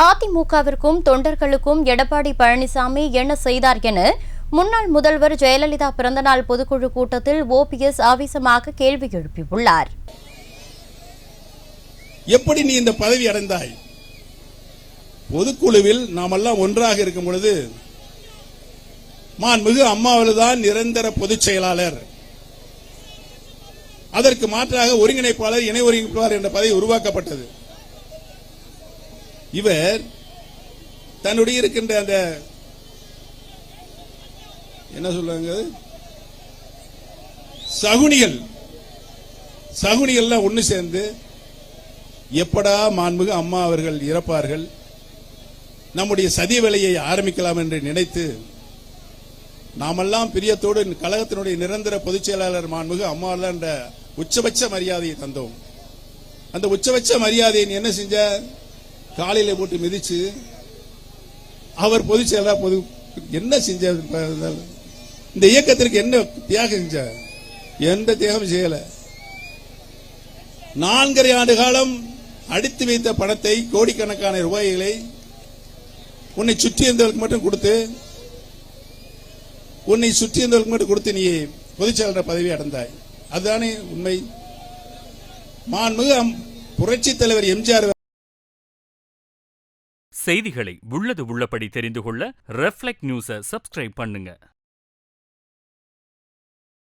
அதிமுகவிற்கும் தொண்டர்களுக்கும் எடப்பாடி பழனிசாமி என்ன செய்தார் என முன்னாள் முதல்வர் ஜெயலலிதா பிறந்தநாள் பொதுக்குழு கூட்டத்தில் OPS ஆவேசமாக கேள்வி எழுப்பியுள்ளார். எப்படி நீ இந்த பதவி அடைந்தாய்? பொதுக்குழுவில் நாமெல்லாம் ஒன்றாக இருக்கும் பொழுது மாண்புமிகு அம்மாவதுதான் நிரந்தர பொதுச் செயலாளர், அதற்கு மாற்றாக ஒருங்கிணைப்பாளர், இணை ஒருங்கிணைப்பாளர் என்ற பதவி உருவாக்கப்பட்டது. இவர் தன்னுடைய இருக்கின்ற அந்த என்ன சொல்றாங்க சகுனிகள் ஒன்னு சேர்ந்து எப்படா மாண்புமிகு அம்மா அவர்கள் இறப்பார்கள், நம்முடைய சதி வேலையை ஆரம்பிக்கலாம் என்று நினைத்து நாமெல்லாம் பிரியத்தோடு கழகத்தினுடைய நிரந்தர பொதுச் செயலாளர் மாண்புமிகு அம்மா என்ற உச்சபட்ச மரியாதையை தந்தோம். அந்த உச்சபட்ச மரியாதையை என்ன செஞ்ச? காலையில போட்டு மிதிச்சு அவர் பொதுச் செயலாளர் என்ன செஞ்ச? இந்த இயக்கத்திற்கு என்ன தியாகம் செஞ்ச? எந்த தியாகம் செய்யல. 4.5 ஆண்டு காலம் அடித்து வைத்த பணத்தை, கோடிக்கணக்கான ரூபாய்களை உன்னை சுற்றி இருந்தவர்களுக்கு மட்டும் கொடுத்து நீ பொதுச் செயலாளர் பதவி அடைந்தாய். அதுதானே உண்மை. மாண்புமிகு புரட்சி தலைவர் எம்ஜிஆர் செய்திகளை உள்ளது உள்ளபடி தெரிந்து கொள்ள ரெஃப்ளெக்ட் நியூஸை சப்ஸ்கிரைப் பண்ணுங்க.